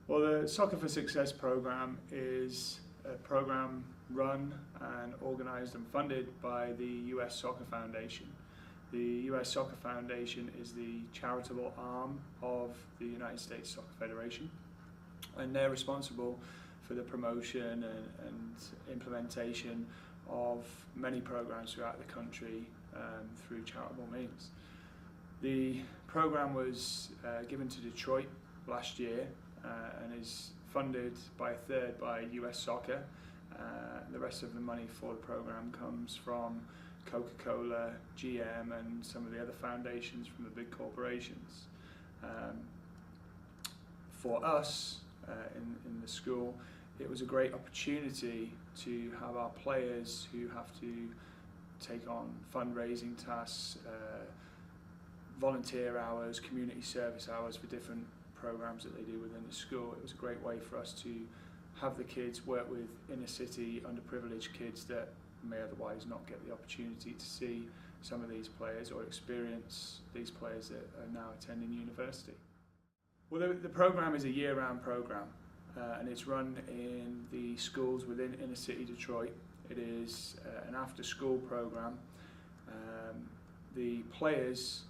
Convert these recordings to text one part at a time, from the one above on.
Well, the Soccer for Success program is a program run and organised and funded by the US Soccer Foundation. The US Soccer Foundation is the charitable arm of the United States Soccer Federation, and they're responsible for the promotion and implementation of many programs throughout the country through charitable means. The program was given to Detroit last year and is funded by a third by US Soccer. The rest of the money for the program comes from Coca-Cola, GM and some of the other foundations from the big corporations. For us in the school, it was a great opportunity to have our players who have to take on fundraising tasks, volunteer hours, community service hours for different programs that they do within the school. It was a great way for us to have the kids work with inner city underprivileged kids that may otherwise not get the opportunity to see some of these players or experience these players that are now attending university. Well, the program is a year-round program and it's run in the schools within inner city Detroit. It is an after-school program. The players,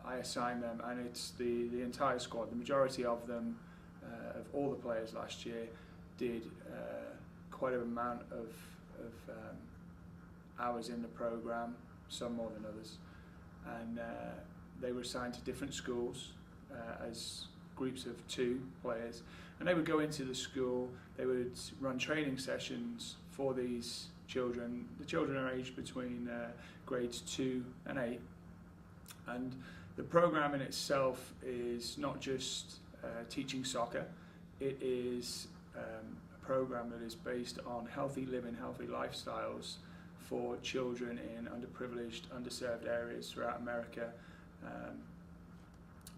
I assign them, and it's the entire squad. The majority of them, of all the players last year, did quite an amount of hours in the program, some more than others, and they were assigned to different schools as groups of 2 players, and they would go into the school. They would run training sessions for these children. The children are aged between grades 2 and 8, and the program in itself is not just teaching soccer. It is a program that is based on healthy living, healthy lifestyles for children in underprivileged, underserved areas throughout America,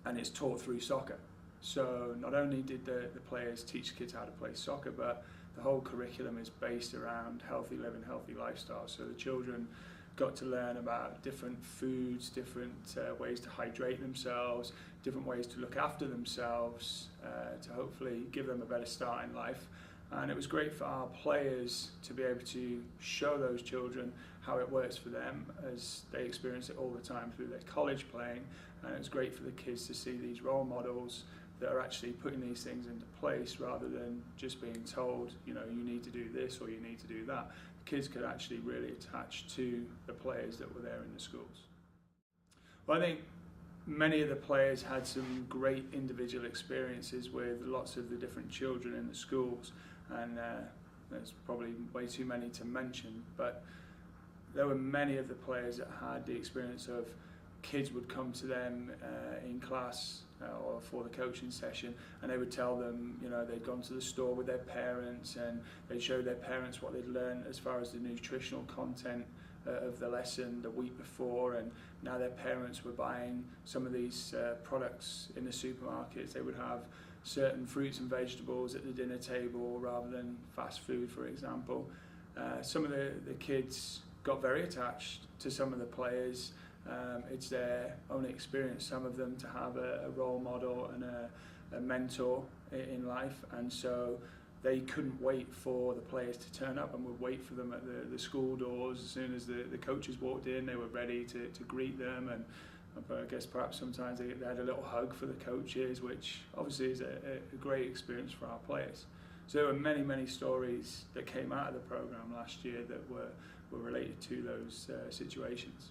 and it's taught through soccer. So not only did the players teach kids how to play soccer, but the whole curriculum is based around healthy living, healthy lifestyles. So the children got to learn about different foods, different ways to hydrate themselves, different ways to look after themselves to hopefully give them a better start in life. And it was great for our players to be able to show those children how it works for them, as they experience it all the time through their college playing. And it was great for the kids to see these role models that are actually putting these things into place rather than just being told, you know, you need to do this or you need to do that. The kids could actually really attach to the players that were there in the schools. Well, I think many of the players had some great individual experiences with lots of the different children in the schools, and there's probably way too many to mention, but there were many of the players that had the experience of kids would come to them in class or for the coaching session, and they would tell them, you know, they'd gone to the store with their parents and they'd show their parents what they'd learned as far as the nutritional content of the lesson the week before, and now their parents were buying some of these products in the supermarkets. They would have certain fruits and vegetables at the dinner table rather than fast food, for example. Some of the kids got very attached to some of the players. It's their own experience, some of them, to have a role model and a mentor in life, and so they couldn't wait for the players to turn up and would wait for them at the school doors. As soon as the coaches walked in, they were ready to greet them, and I guess perhaps sometimes they had a little hug for the coaches, which obviously is a great experience for our players. So there were many stories that came out of the program last year that were related to those situations.